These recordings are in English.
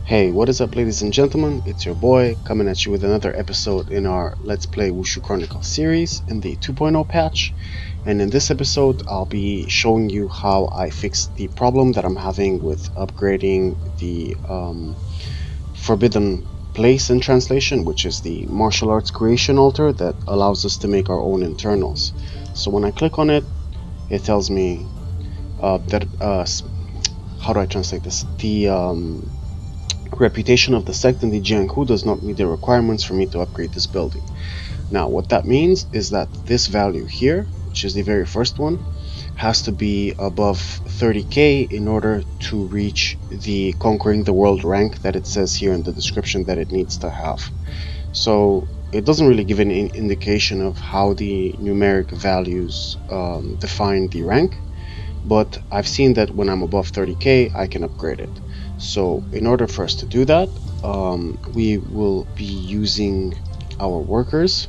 Hey, what is up, ladies and gentlemen? It's your boy coming at you with another episode in our Let's Play Wushu Chronicles series in the 2.0 patch. And in this episode, I'll be showing you how I fixed the problem that I'm having with upgrading the Forbidden Place in translation, which is the martial arts creation altar that allows us to make our own internals. So when I click on it, it tells me how do I translate this? The reputation of the sect in the Jianghu does not meet the requirements for me to upgrade this building. Now, what that means is that this value here, which is the very first one, has to be above 30k in order to reach the conquering the world rank that it says here in the description that it needs to have. So it doesn't really give any indication of how the numeric values define the rank, but I've seen that when I'm above 30k I can upgrade it. So in order for us to do that, we will be using our workers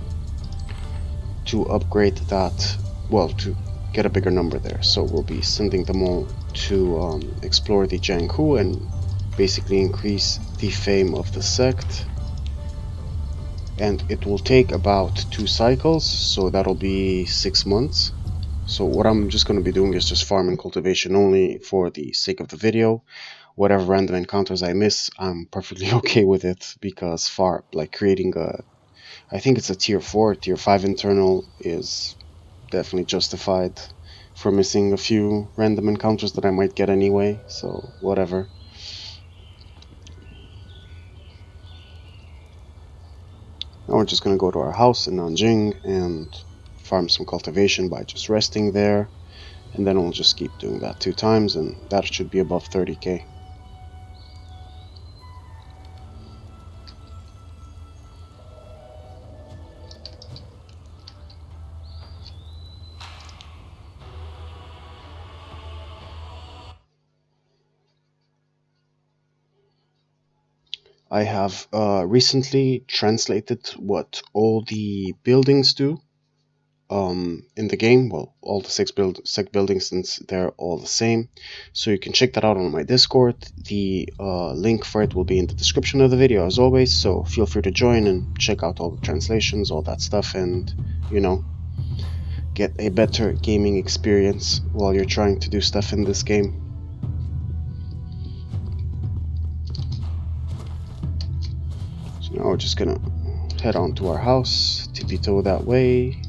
to upgrade that, well, to get a bigger number there. So we'll be sending them all to explore the Jianghu and basically increase the fame of the sect. And it will take about 2 cycles, so that'll be 6 months. So what I'm just going to be doing is just farming cultivation only for the sake of the video. Whatever random encounters I miss, I'm perfectly okay with it, because creating a, I think it's a tier 4, tier 5 internal is definitely justified for missing a few random encounters that I might get anyway, so whatever. Now we're just going to go to our house in Nanjing and farm some cultivation by just resting there, and then we'll just keep doing that 2 times, and that should be above 30k. I have recently translated what all the buildings do in the game. Well, all the six buildings, since they're all the same. So you can check that out on my Discord. The link for it will be in the description of the video as always. So feel free to join and check out all the translations, all that stuff, and you know, get a better gaming experience while you're trying to do stuff in this game. So now we're just gonna head on to our house, Tipito that way.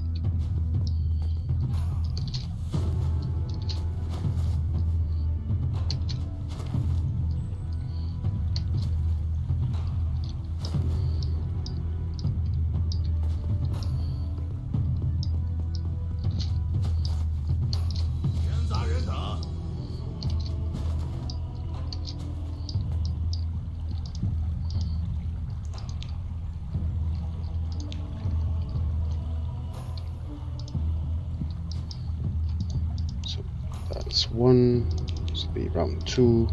So that's 1, this will be round 2.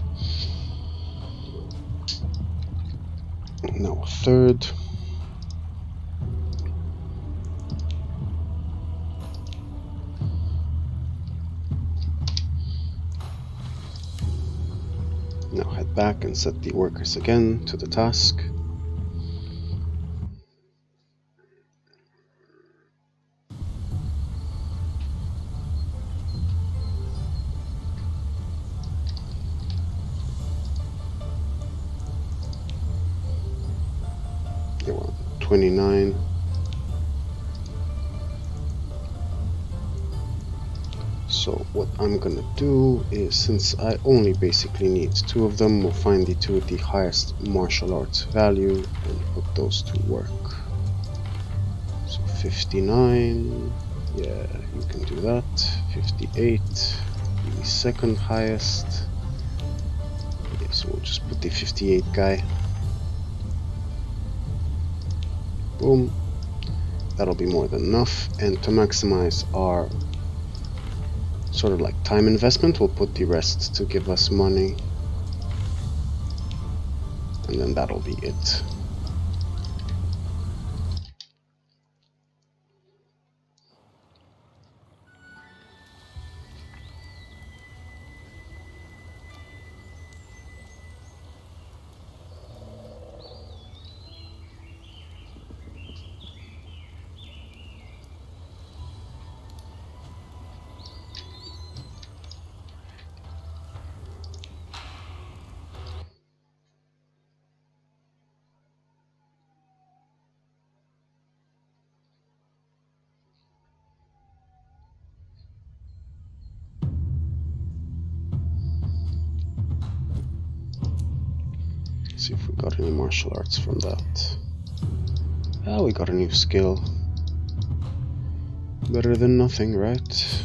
Now a third. Now head back and set the workers again to the task. They were 29. So what I'm gonna do is, since I only basically need 2 of them, we'll find the 2 with the highest martial arts value and put those to work. So 59, yeah, you can do that. 58, the second highest. Yeah, so we'll just put the 58 guy. Boom. That'll be more than enough. And to maximize our sort of like time investment, we'll put the rest to give us money, and then that'll be it. See if we got any martial arts from that. Oh, we got a new skill. Better than nothing, right?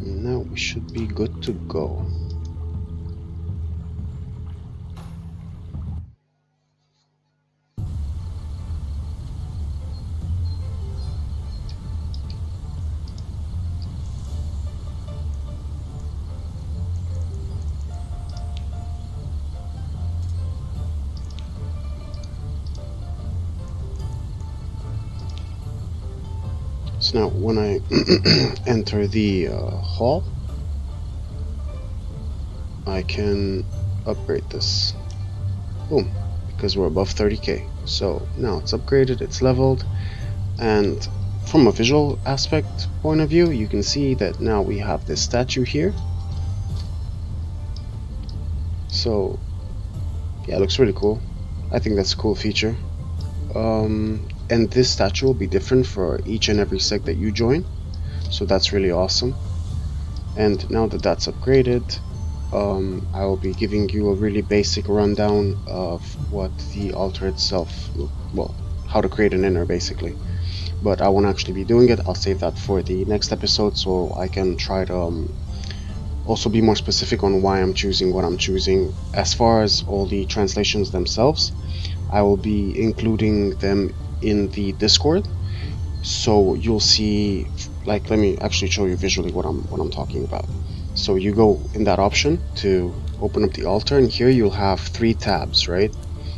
Now we should be good to go. So now when I enter the hall, I can upgrade this. Boom, because we're above 30k. So now it's upgraded, it's leveled, and from a visual aspect point of view, you can see that now we have this statue here. So yeah, it looks really cool. I think that's a cool feature. And this statue will be different for each and every sect that you join, so that's really awesome. And now that that's upgraded, I will be giving you a really basic rundown of what the altar itself, well, how to create an inner basically. But I won't actually be doing it. I'll save that for the next episode, so I can try to also be more specific on why I'm choosing what I'm choosing. As far as all the translations themselves, I will be including them in the Discord, so you'll see, like, let me actually show you visually what I'm talking about. So you go in that option to open up the altar, and here you'll have 3 tabs, right?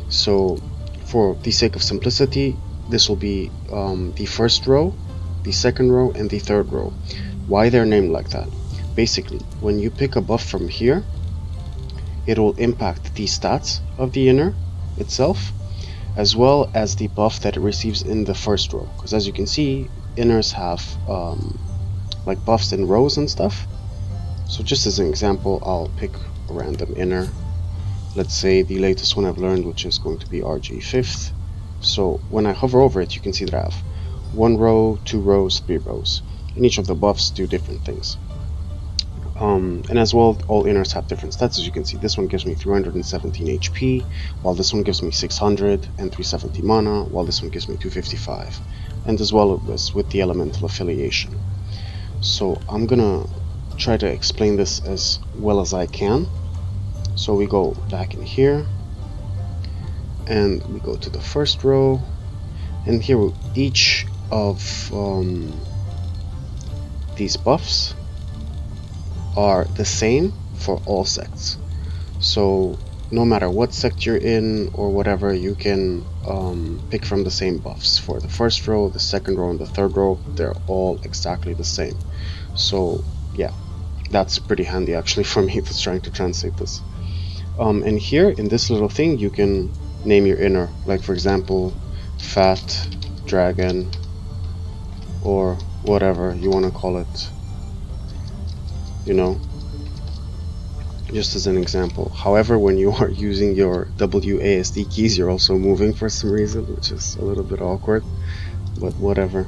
So for the sake of simplicity, this will be the first row, the second row, and the third row. Why they're named like that? Basically, when you pick a buff from here, it will impact the stats of the inner itself, as well as the buff that it receives in the first row. Because as you can see, inners have like buffs in rows and stuff. So just as an example, I'll pick a random inner. Let's say the latest one I've learned, which is going to be RG 5th. So when I hover over it, you can see that I have 1 row, 2 rows, 3 rows. And each of the buffs do different things. And as well, all inners have different stats. As you can see, this one gives me 317 HP, while this one gives me 600 and 370 mana, while this one gives me 255. And as well as with the elemental affiliation. So I'm gonna try to explain this as well as I can. So we go back in here, and we go to the first row, and here each of these buffs are the same for all sects. So no matter what sect you're in or whatever, you can pick from the same buffs. For the first row, the second row, and the third row, they're all exactly the same. So yeah, that's pretty handy actually for me that's trying to translate this. And here in this little thing, you can name your inner, like for example, Fat Dragon, or whatever you want to call it, you know, just as an example. However, when you are using your WASD keys, you're also moving for some reason, which is a little bit awkward, but whatever.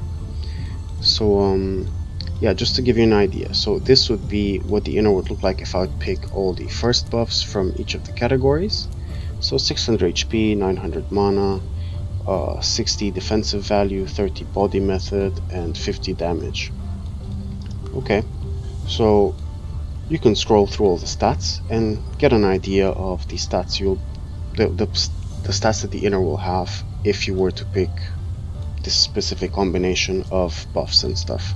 So yeah, just to give you an idea, so this would be what the inner would look like if I would pick all the first buffs from each of the categories. So 600 HP, 900 mana, 60 defensive value, 30 body method, and 50 damage. Okay, so you can scroll through all the stats and get an idea of the stats the stats that the inner will have if you were to pick this specific combination of buffs and stuff.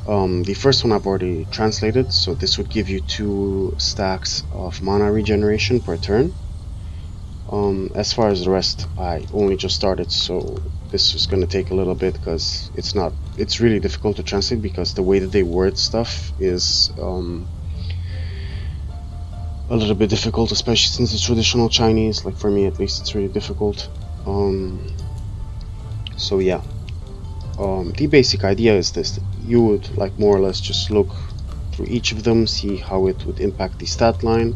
The first one I've already translated, so this would give you 2 stacks of mana regeneration per turn. As far as the rest, I only just started, so this is going to take a little bit because it's really difficult to translate because the way that they word stuff is a little bit difficult, especially since it's traditional Chinese. Like for me at least, it's really difficult. So yeah, the basic idea is this: you would like more or less just look through each of them, see how it would impact the stat line,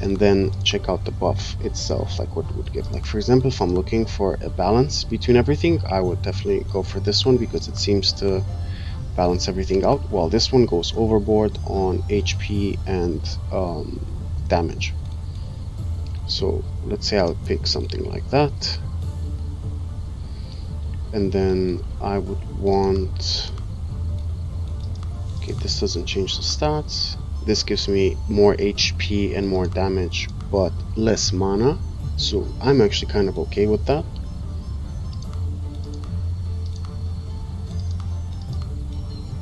and then check out the buff itself, like what it would give. Like for example, if I'm looking for a balance between everything, I would definitely go for this one because it seems to balance everything out, while this one goes overboard on HP and damage. So let's say I would pick something like that, and then I would want, okay, this doesn't change the stats. This gives me more HP and more damage, but less mana, so I'm actually kind of okay with that.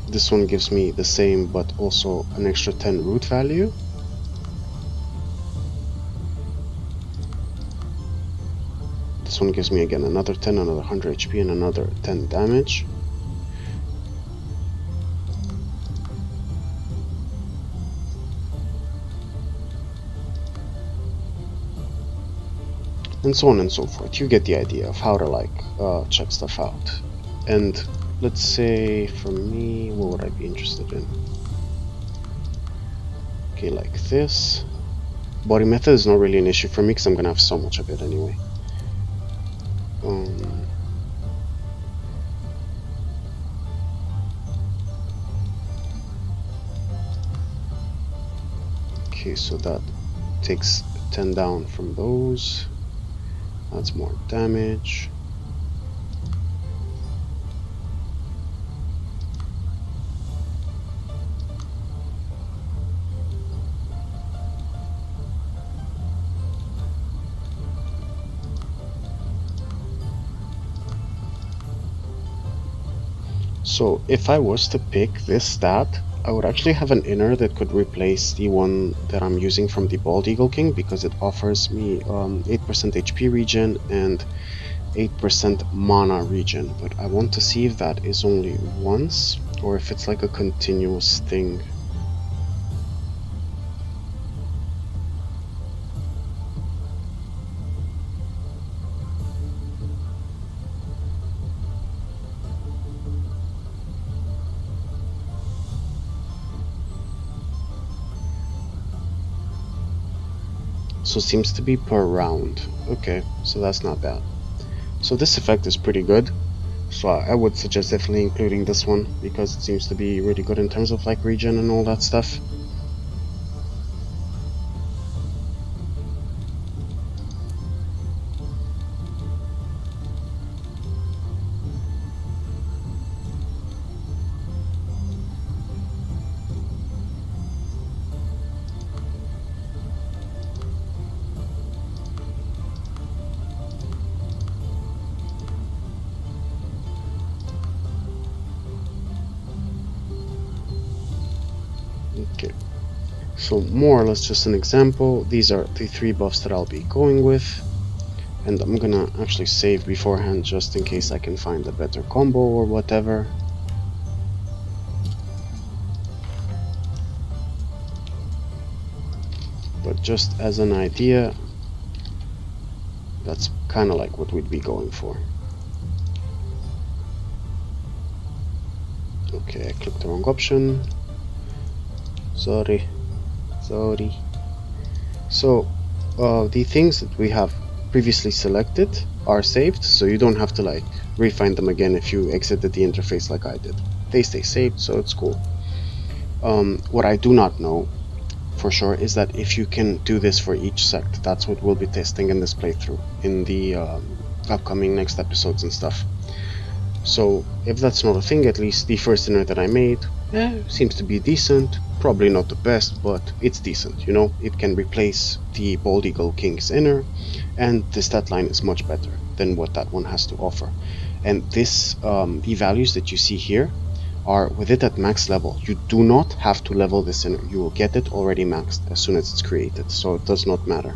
This one gives me the same, but also an extra 10 root value. This one gives me again another 10, another 100 HP, and another 10 damage. And so on and so forth. You get the idea of how to like check stuff out. And let's say for me, what would I be interested in? Okay, like this. Body method is not really an issue for me because I'm gonna have so much of it anyway. Okay, so that takes 10 down from those. That's more damage. So if I was to pick this stat, I would actually have an inner that could replace the one that I'm using from the Bald Eagle King because it offers me 8% HP regen and 8% mana regen, but I want to see if that is only once or if it's like a continuous thing. So it seems to be per round. Okay, so that's not bad. So this effect is pretty good. So I would suggest definitely including this one because it seems to be really good in terms of like regen and all that stuff. Okay, so more or less just an example. These are the 3 buffs that I'll be going with, and I'm gonna actually save beforehand just in case I can find a better combo or whatever. But just as an idea, that's kind of like what we'd be going for. Okay, I clicked the wrong option. Sorry. So the things that we have previously selected are saved, so you don't have to like re-find them again if you exited the interface like I did. They stay saved, so it's cool. What I do not know for sure is that if you can do this for each sect. That's what we'll be testing in this playthrough in the upcoming next episodes and stuff. So if that's not a thing, at least the first inner that I made Seems to be decent. Probably not the best, but it's decent, you know? It can replace the Bald Eagle King's Inner, and the stat line is much better than what that one has to offer. And the values that you see here are with it at max level. You do not have to level this inner. You will get it already maxed as soon as it's created, so it does not matter.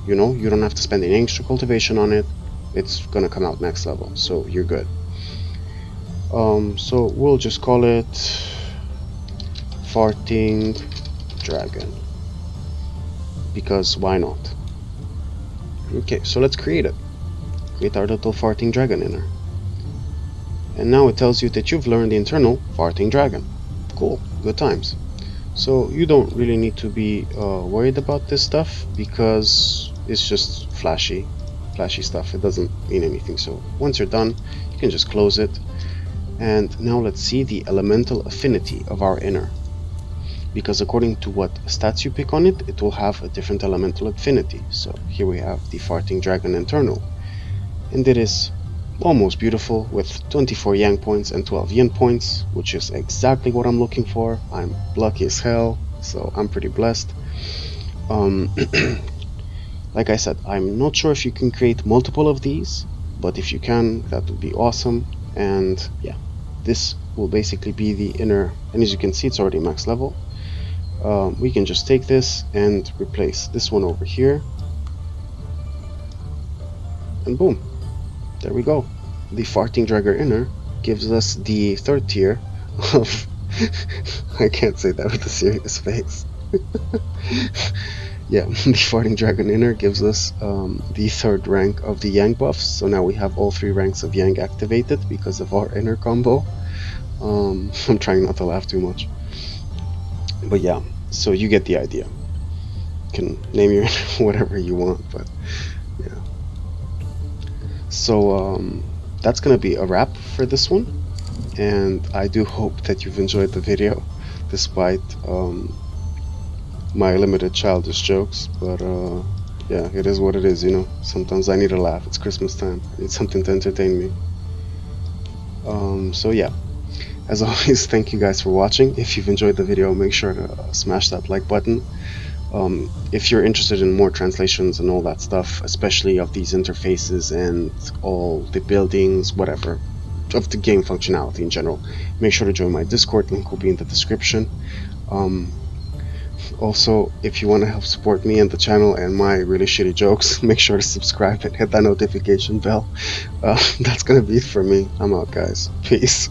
You know, you don't have to spend any extra cultivation on it. It's gonna come out max level, so you're good. So we'll just call it Farting Dragon, because why not? Okay, so let's create it. Create our little Farting Dragon inner. And now it tells you that you've learned the internal Farting Dragon. Cool, good times. So you don't really need to be worried about this stuff, because it's just flashy stuff. It doesn't mean anything. So once you're done, you can just close it. And now let's see the elemental affinity of our inner, because according to what stats you pick on it, it will have a different elemental affinity. So here we have the Farting Dragon internal, and it is almost beautiful with 24 yang points and 12 yin points, which is exactly what I'm looking for. I'm lucky as hell, so I'm pretty blessed. Like I said, I'm not sure if you can create multiple of these, but if you can, that would be awesome. And yeah, this will basically be the inner, and as you can see, it's already max level. We can just take this and replace this one over here, and boom, there we go. The Farting Dragon inner gives us the third tier of I can't say that with a serious face. Yeah, the Farting Dragon inner gives us the third rank of the Yang buffs, so now we have all 3 ranks of Yang activated because of our inner combo. I'm trying not to laugh too much, but yeah, so you get the idea. You can name your whatever you want, but yeah. So that's gonna be a wrap for this one, and I do hope that you've enjoyed the video, despite my limited childish jokes. But yeah, it is what it is, you know. Sometimes I need a laugh. It's Christmas time. I need something to entertain me. So yeah, as always, thank you guys for watching. If you've enjoyed the video, make sure to smash that like button. If you're interested in more translations and all that stuff, especially of these interfaces and all the buildings, whatever, of the game functionality in general, make sure to join my Discord. Link will be in the description. Also, if you want to help support me and the channel and my really shitty jokes, make sure to subscribe and hit that notification bell. That's gonna be it for me. I'm out, guys. Peace.